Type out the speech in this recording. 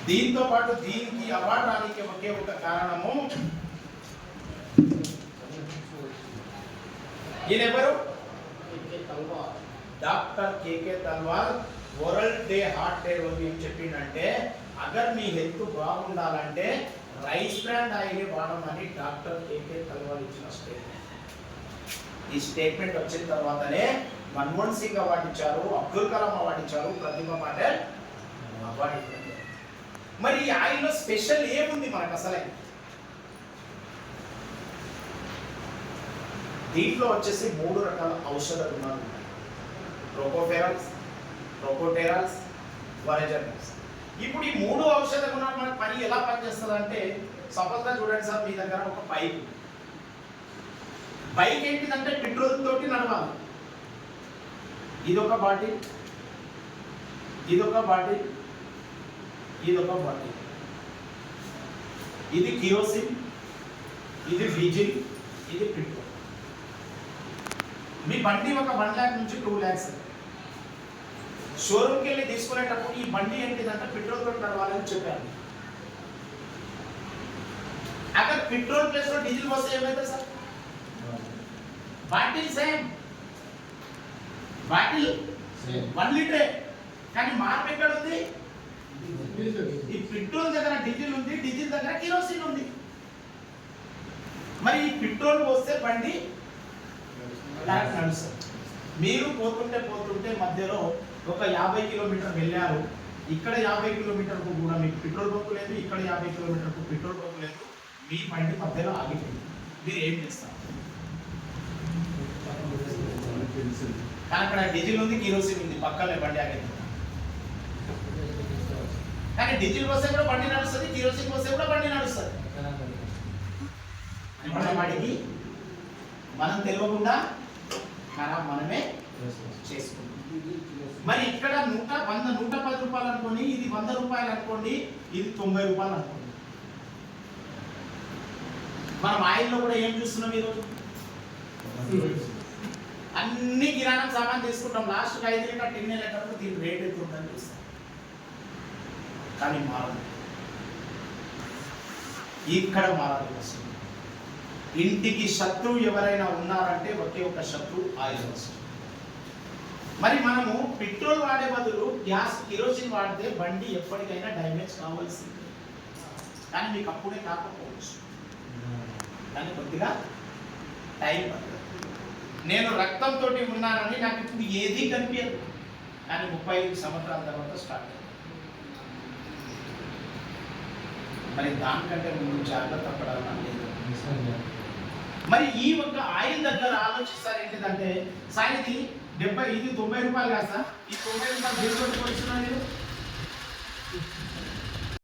దీంతో పాటు దీనికి అవార్డు రానికి ఒకే ఒక కారణము, ఈయనెవరు? డాక్టర్ కేకే తల్వార్. వరల్డ్ డే హార్ట్ డే రోజు ఏం చెప్పిండంటే, అగర్ మీ హెల్త్ బాగుండాలంటే రైస్ బ్రాండ్ ఆయిల్ వాడమని డాక్టర్ కేకే తల్వార్ ఇచ్చిన స్టేట్మెంట్. ఈ స్టేట్మెంట్ వచ్చిన తర్వాతనే మన్మోహన్ సింగ్ అవార్డు ఇచ్చారు, అబ్దుల్ కలాం అవార్డు ఇచ్చారు, ప్రతిభా పాటిల్ అవార్డు ఇచ్చారు. మరి ఈ ఆయిల్లో స్పెషల్ ఏముంది మనకు అసలే? దీంట్లో వచ్చేసి 3 రకాల ఔషధ గుణాలు ఉన్నాయి. ట్రోకోఫెరాల్స్, ట్రోకోటెరాల్స్, వరెజర్స్. ఇప్పుడు ఈ 3 ఔషధ గుణాలు మనకు పని ఎలా పనిచేస్తుంది అంటే, సపోజ్గా చూడండి సార్, మీ దగ్గర ఒక బైక్ ఏంటిదంటే పెట్రోల్ తోటి నడవాలి. ఇదొక బాటిల్, ఇదొక బాటిల్, ఇదొక బాటిల్. ఇది కిరోసిన్, ఇది డీజిల్, ఇది పెట్రోల్. మీ బండి ఒక 1 lakh నుంచి 2 lakhs. షోరూమ్కి వెళ్ళి తీసుకునేటప్పుడు ఈ బండి ఏంటిదంటే పెట్రోల్ తోటి నడవాలని చెప్పారు. అక్కడ పెట్రోల్ ప్లేస్ లో డీజిల్ వస్తే ఏమైతే సార్? బాటిల్ సేమ్, బాటిల్ 1 లీటరే, కానీ మార్పు ఎక్కడ ఉంది? ఈ పెట్రోల్ దగ్గర డీజిల్ ఉంది, డీజిల్ దగ్గర కిరోసిన్ ఉంది. మరి ఈ పెట్రోల్ పోస్తే బండి నడుస్తుంది. మీరు పోతుంటే మధ్యలో ఒక 50 కిలోమీటర్ వెళ్ళారు, ఇక్కడ 50 కిలోమీటర్కు కూడా మీకు పెట్రోల్ బంకు లేదు, ఇక్కడ 50 కిలోమీటర్కు పెట్రోల్ బంకు లేదు, మీ బండి మధ్యలో ఆగిపోయింది. మీరు ఏం చేస్తారు? కానీ అక్కడ డీజిల్ ఉంది, కిరోసిన్ ఉంది, పక్కనే బండి ఆగింది. కానీ డీజిల్ వస్తే కూడా బండి నడుస్తుంది, కిరోసిన్ వస్తే కూడా బండి నడుస్తుంది. వాడికి మనం తెలియకుండా మనమే చేసుకుంటాం. మరి ఇక్కడ 110 రూపాయలు అనుకోండి, ఇది 100 రూపాయలు అనుకోండి, ఇది 90 రూపాయలు అనుకోండి. మనం ఆయిల్లో కూడా ఏం చూస్తున్నాం ఈరోజు? అన్ని కిరాణం సామాన్ తీసుకుంటాం, లాస్ట్ 5 లీటర్ టిన్ వెళ్ళేటప్పుడు దీని రేట్ ఎంత ఉందని చూస్తాం. కానీ మారదు, ఇక్కడ మారదు వస్తుంది. ఇంటికి శత్రువు ఎవరైనా ఉన్నారంటే ఒకే ఒక శత్రువు ఆయిల్ వస్తుంది. మరి మనము పెట్రోల్ వాడే బదులు గ్యాస్, కిరోసిన్ వాడితే బండి ఎప్పటికైనా డ్యామేజ్ కావాల్సింది. కానీ మీకు అప్పుడే కాకపోవచ్చు, కానీ కొద్దిగా టైం పడుతుంది. నేను రక్తంతో ఉన్నానని నాకు ఇప్పుడు ఏది కనిపించదు, కానీ 35 సంవత్సరాల తర్వాత స్టార్ట్ అయింది. మరి దానికంటే ముందు జాగ్రత్త పడాలని లేదు. మరి ఈ ఒక్క ఆయిల్ దగ్గర ఆలోచిస్తారు ఏంటిదంటే, సార్ ఇది 90 రూపాయలు కాదు సార్, ఈ 90 రూపాయలు దేనితో పోలుస్తున్నా నేను?